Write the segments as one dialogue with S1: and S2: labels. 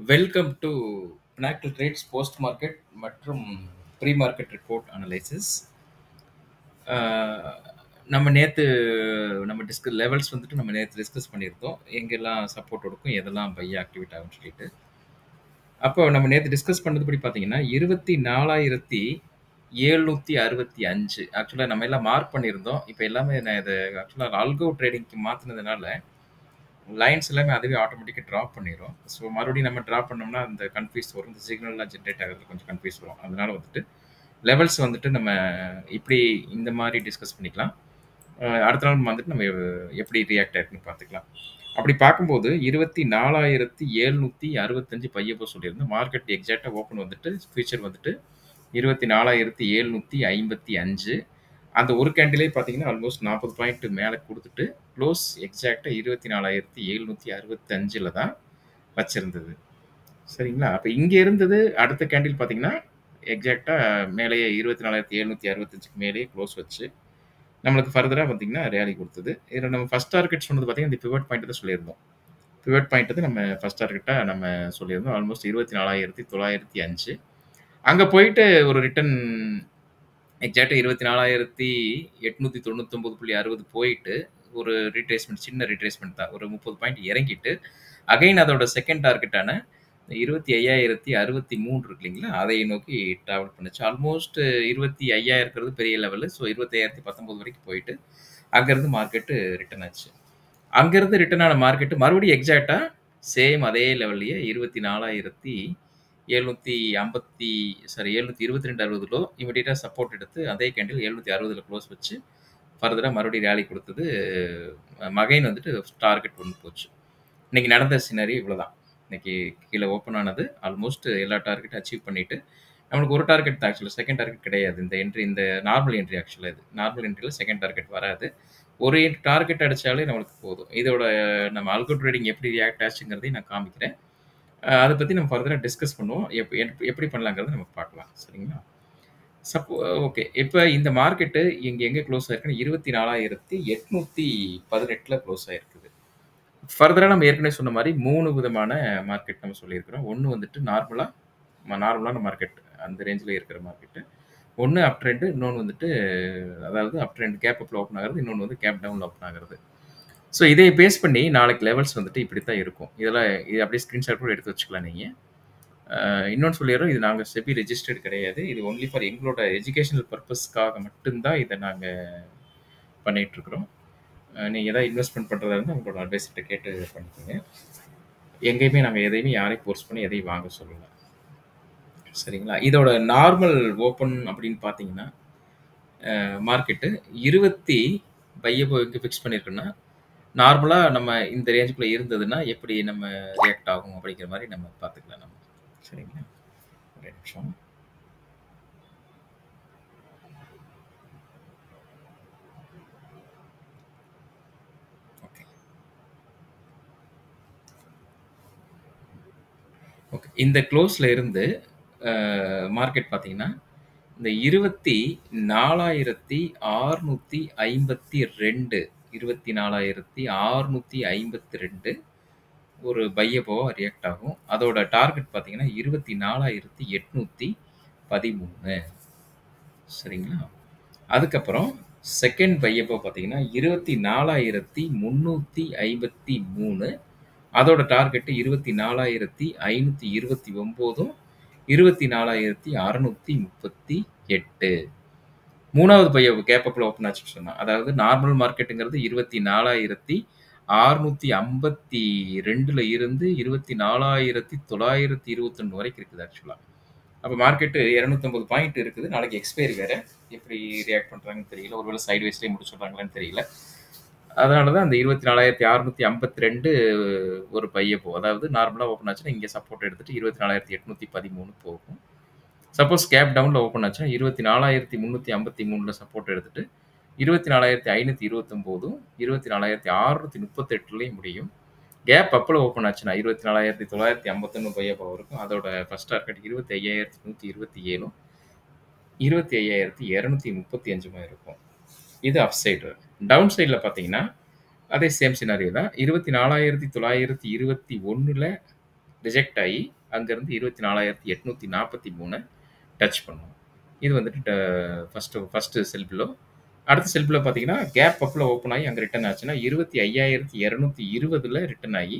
S1: Welcome to Pinnacle Trades post market மற்றும் pre market report analysis. நம்ம நேற்று levels வந்துட்டு நம்ம நேற்று டிஸ்கஸ் பண்ணியிருந்தோம், எங்கெல்லாம் சப்போர்ட் கொடுக்கும், எதெல்லாம் பை ஆக்டிவேட் ஆகும்னு சொல்லிட்டு. அப்போ நம்ம நேற்று டிஸ்கஸ் பண்ணதுபடி பார்த்தீங்கன்னா 24,765 ஆக்சுவலாக நம்ம எல்லாம் மார்க் பண்ணியிருந்தோம். இப்போ எல்லாமே நான் இதை ஆக்சுவலாக ஆல்கோ ட்ரேடிங்க்கு மாற்றினதுனால லைன்ஸ் எல்லாமே அதுவே ஆட்டோமேட்டிக்காக ட்ராப் பண்ணிடும். ஸோ மறுபடியும் நம்ம ட்ராப் பண்ணோம்னா அந்த கன்ஃபியூஸ் வரும், இந்த சிக்னல்லாம் ஜென்ரேட் ஆகிறது கொஞ்சம் கன்ஃபியூஸ் வரும். அதனால வந்துட்டு லெவல்ஸ் வந்துட்டு நம்ம இப்படி இந்த மாதிரி டிஸ்கஸ் பண்ணிக்கலாம். அடுத்த நாள் வந்துட்டு நம்ம எப்படி ரியாக்ட் ஆயிருக்குன்னு பார்த்துக்கலாம். அப்படி பார்க்கும்போது 24,765 பையப்போ சொல்லியிருந்தோம். மார்க்கெட் எக்ஸாக்டாக ஓப்பன் வந்துட்டு ஃபியூச்சர் வந்துட்டு 24,755. அந்த ஒரு கேண்டிலே பார்த்தீங்கன்னா ஆல்மோஸ்ட் 40 பாயிண்ட் மேலே கொடுத்துட்டு க்ளோஸ் எக்ஸாக்டாக 24,765 தான் வச்சிருந்தது. சரிங்களா? அப்போ இங்கே இருந்தது அடுத்த கேண்டில் பார்த்தீங்கன்னா எக்ஸாக்டாக மேலேயே 24,765க்கு மேலேயே க்ளோஸ் வச்சு நம்மளுக்கு ஃபர்தராக பார்த்தீங்கன்னா ரேலி கொடுத்தது. இதில் நம்ம ஃபர்ஸ்ட் டார்கெட் சொன்னது பார்த்தீங்கன்னா இந்த பிவட் பாயிண்ட் தான் சொல்லியிருந்தோம். பிவட் பாயிண்ட் தான் நம்ம ஃபர்ஸ்ட் டார்கெட்டாக நம்ம சொல்லியிருந்தோம். ஆல்மோஸ்ட் 24,905. அங்கே போயிட்டு ஒரு ரிட்டர்ன் எக்ஸாக்டாக 24,899.60 போயிட்டு ஒரு ரீட்ரேஸ்மெண்ட், சின்ன ரீட்ரேஸ்மெண்ட் தான், ஒரு 30 பாயிண்ட் இறங்கிட்டு அகைன் அதோட செகண்ட் டார்கெட்டான 25,063 இருக்கு இல்லைங்களா, அதை நோக்கி ட்ராவல் பண்ணுச்சு. ஆல்மோஸ்ட் 25,000 இருக்கிறது பெரிய லெவலு. ஸோ 25,019 வரைக்கும் போயிட்டு அங்கேருந்து மார்க்கெட்டு ரிட்டர்ன் ஆச்சு. அங்கேருந்து ரிட்டர்ன் ஆன மார்க்கெட்டு மறுபடியும் எக்ஸாக்டாக சேம் அதே லெவல்லையே 722.60 லோ இமீடியட்டாக சப்போர்ட் எடுத்து அதே கேண்டில் 760 க்ளோஸ் வச்சு ஃபர்தராக மறுபடியும் ரேலி கொடுத்தது. மகைன் வந்துட்டு டார்கெட் ஒன்று போச்சு. இன்னைக்கு நடந்த சினாரி இவ்வளோதான். இன்னைக்கு கீழே ஓப்பன் ஆனது, ஆல்மோஸ்ட் எல்லா டார்கெட்டும் அச்சீவ் பண்ணிட்டு நம்மளுக்கு ஒரு டார்கெட் தான், ஆக்சுவலாக செகண்ட் டார்கெட் கிடையாது. இந்த என்ட்ரி, இந்த நார்மல் என்ட்ரி, ஆக்சுவலாக இது நார்மல் என்ட்ரியில் செகண்ட் டார்கெட் வராது. ஒரு டார்கெட் அடித்தாலே நம்மளுக்கு போதும். இதோட நம்ம ஆல்கோ ட்ரேடிங் எப்படி ரியாக்ட் ஆச்சுங்கிறதையும் நான் காமிக்கிறேன். அதை பற்றி நம்ம ஃபர்தராக டிஸ்கஸ் பண்ணுவோம். எப்படி பண்ணலாங்கிறத நம்ம பார்க்கலாம். சரிங்களா? ஓகே, இப்போ இந்த மார்க்கெட்டு இங்கே எங்கே க்ளோஸ் ஆயிருக்குன்னா 24,818 க்ளோஸ் ஆயிருக்குது. ஃபர்தராக நம்ம ஏற்கனவே சொன்ன மாதிரி 3 விதமான மார்க்கெட் நம்ம சொல்லியிருக்கிறோம். ஒன்று வந்துட்டு நார்மலான மார்க்கெட், அந்த ரேஞ்சில் இருக்கிற மார்க்கெட்டு. ஒன்று அப் ட்ரெண்டு, இன்னொன்று வந்துட்டு அதாவது அப் ட்ரெண்ட் கேப் அப்பில் ஓப்பன் ஆகிறது, இன்னொன்று வந்து கேப் டவுனில் ஓப்பன் ஆகிறது. ஸோ இதை பேஸ் பண்ணி நாளைக்கு லெவல்ஸ் வந்துட்டு இப்படி தான் இருக்கும். இது அப்படியே ஸ்க்ரீன்ஷாட் கூட எடுத்து வச்சுக்கலாம் நீங்கள். இன்னொன்று சொல்லிடுறோம், இது நாங்கள் செபி ரெஜிஸ்டர்டு கிடையாது. இது ஒன்லி ஃபார் எங்களோட எஜுகேஷனல் பர்பஸ்க்காக மட்டும்தான் இதை நாங்கள் பண்ணிகிட்ருக்குறோம். நீங்கள் எதாவது இன்வெஸ்ட்மெண்ட் பண்ணுறதா இருந்தால் உங்களோட அட்வைஸ்கிட்ட கேட்டு பண்ணிக்கோங்க. எங்கேயுமே நாங்கள் எதையுமே யாரையும் ஃபோர்ஸ் பண்ணி எதையும் வாங்க சொல்லலை. சரிங்களா? இதோட நார்மல் ஓப்பன் அப்படின்னு பார்த்தீங்கன்னா மார்க்கெட்டு 20 பையப்போ எங்கே ஃபிக்ஸ் பண்ணியிருக்குன்னா, நார்மலாக நம்ம இந்த ரேஞ்சுக்குள்ளே இருந்ததுன்னா எப்படி நம்ம ரியாக்ட் ஆகும் அப்படிங்கிற மாதிரி நம்ம பார்த்துக்கலாம் நம்ம. சரிங்களா? ஒரு நிமிஷம். ஓகே ஓகே, இந்த க்ளோஸில் இருந்து மார்க்கெட் பார்த்தீங்கன்னா இந்த 24,652 24,652 ஒரு பையப்போவாக ரியாக்ட் ஆகும். அதோட டார்கெட் பார்த்தீங்கன்னா 24,813. சரிங்களா? அதுக்கப்புறம் செகண்ட் பையப்போ பார்த்தீங்கன்னா 24,353. அதோட டார்கெட்டு 24,529, 24,638. மூணாவது பையப்போ கேப்பப்பில் ஓப்பன் ஆச்சுன்னு சொன்னால், அதாவது நார்மல் மார்க்கெட்டுங்கிறது 24,652 இருந்து 24,921 வரைக்கும் இருக்குது ஆக்சுவலாக. அப்போ மார்க்கெட்டு 250 பாயிண்ட் இருக்குது. நாளைக்கு எக்ஸ்பைரி வேறு, எப்படி ரியாக்ட் பண்ணுறாங்கன்னு தெரியல. ஒருவேளை சைடு வைஸ்லேயே முடிச்சுடுறாங்களான்னு தெரியல. அதனால தான் அந்த 24,652 ஒரு பையப்போ, அதாவது நார்மலாக ஓப்பன் ஆச்சுன்னா இங்கே சப்போர்ட் எடுத்துகிட்டு 24,813 போகும். சப்போஸ் கேப் டவுனில் ஓப்பன் ஆச்சுன்னா 24,353 சப்போர்ட் எடுத்துகிட்டு 24,529, 24,638 முடியும். கேப் அப்பில் ஓப்பன் ஆச்சுன்னா 24,951 பையப்போ இருக்கும். அதோட ஃபர்ஸ்ட் டார்கெட் 25,127, 25,235 இருக்கும். இது அப் சைடு. டவுன் சைடில் பார்த்தீங்கன்னா அதே சேம் சினாரியோ தான். 24,921 ரிஜெக்ட் ஆகி அங்கேருந்து 24,843 டச் பண்ணும். இது வந்துட்டு ஃபஸ்ட்டு செல் பிலோ. அடுத்த செல் பிலோ பார்த்தீங்கன்னா, கேப் அப்பில் ஓப்பன் ஆகி அங்கே ரிட்டர்ன் ஆச்சுன்னா 25,220ல் ரிட்டர்ன் ஆகி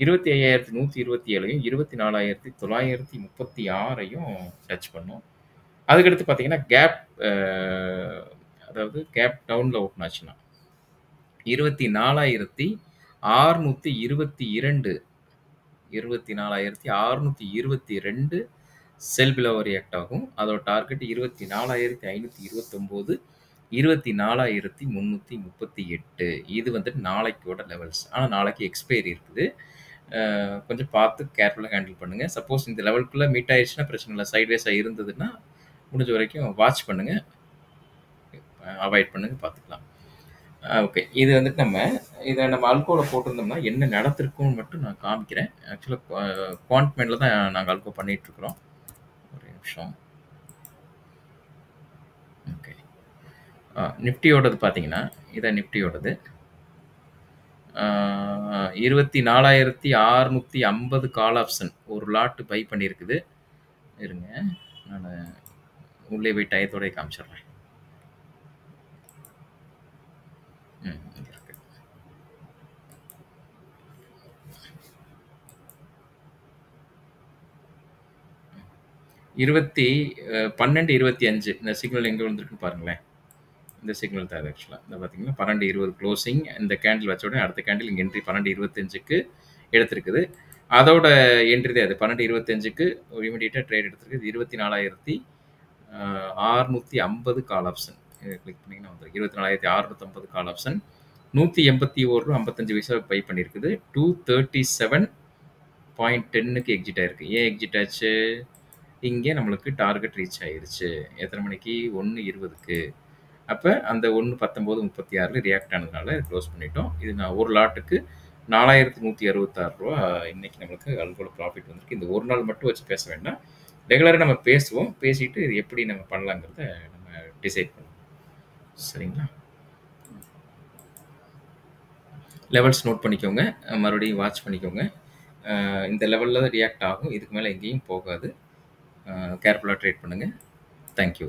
S1: 25,127யும் 24,936யும் டச் பண்ணும். அதுக்கடுத்து பார்த்தீங்கன்னா, அதாவது கேப் டவுனில் ஓப்பன் ஆச்சுன்னா 24,622 24,622 செல் பிலோ ரியாக்ட் ஆகும். அதோட டார்கெட் 24,529 24,338. இது வந்துட்டு நாளைக்கோட லெவல்ஸ். ஆனா நாளைக்கு எக்ஸ்பைரி இருக்குது. கொஞ்சம் பார்த்து கேர்ஃபுல்லா ஹேண்டில் பண்ணுங்க. சப்போஸ் இந்த லெவலுக்குள்ள மீட் ஆயிருச்சுன்னா பிரச்சனை இல்ல. சைட்வேஸா இருந்ததுன்னா, முடிஞ்ச வரைக்கும் வாட்ச் பண்ணுங்க. அவாய்ட் பண்ணுங்க, பார்த்துக்கலாம். ஓகே. இது வந்துட்டு இத நம்ம அல்கோல போட்டிருந்தோம்னா, என்ன நடந்திருக்கும்னு மட்டும் நான் காமிக்கிறேன். ஆக்சுவலா குவாண்ட்மேன்ல தான் நாங்க அல்கோ பண்ணிட்டு இருக்கிறோம். ஒரு நிமிஷம். ஓகே. நிஃப்டியோடது பார்த்தீங்கன்னா, இதான் நிஃப்டியோடது. 24,650 கால் ஆப்ஷன் ஒரு லாட் பை பண்ணியிருக்குது. இருங்க, நான் உள்ளே போய் டயத்தோட காமிச்சிடுறேன். இங்க இருக்கு. 12:25 இந்த சிக்னல் எங்க வந்திருக்குன்னு பாருங்களேன். இந்த சிக்னல் தான் ஆக்சுவலா. இந்த பார்த்தீங்கன்னா 12:20 க்ளோசிங். இந்த கேண்டில் வச்ச உடனே அடுத்த கேண்டில் இங்க என்ட்ரி 12:25க்கு எடுத்திருக்குது. அதோட என்ட்ரி தான் அது. 12:25க்கு இமிடியேட்டா ட்ரேட் எடுத்திருக்கு. 24,650 கால் ஆப்ஷன். இதை கிளிக் பண்ணீங்கன்னா வந்துருக்கு. 24,650 கால் ஆப்ஷன். 181 ரூ. 55 பை பண்ணியிருக்குது. 237.10க்கு எக்ஸிட் ஆயிருக்கு. ஏன் எக்ஸிட் ஆச்சு? இங்கே நம்மளுக்கு டார்கெட் ரீச் ஆயிருச்சு. எத்தனை மணிக்கு? 1:20க்கு. அப்போ அந்த 1:19:36 ரியாக்ட் ஆனதுனால க்ளோஸ் பண்ணிட்டோம். இது நான் ஒரு லாட்டுக்கு $4,166 இன்னைக்கு நம்மளுக்கு அல்கோல ப்ராஃபிட் வந்திருக்கு. இந்த ஒரு நாள் மட்டும் வச்சு பேச வேண்டாம். ரெகுலராக நம்ம பேசுவோம். பேசிட்டு இது எப்படி நம்ம பண்ணலாங்கிறத நம்ம டிசைட் பண்ணுவோம். சரிங்களா? லெவல்ஸ் நோட் பண்ணிக்கோங்க. மறுபடியும் வாட்ச் பண்ணிக்கோங்க. இந்த லெவலில் தான் ரியாக்ட் ஆகும். இதுக்கு மேலே எங்கேயும் போகாது. கேர்ஃபுல்லாக ட்ரேட் பண்ணுங்கள். தேங்க்யூ.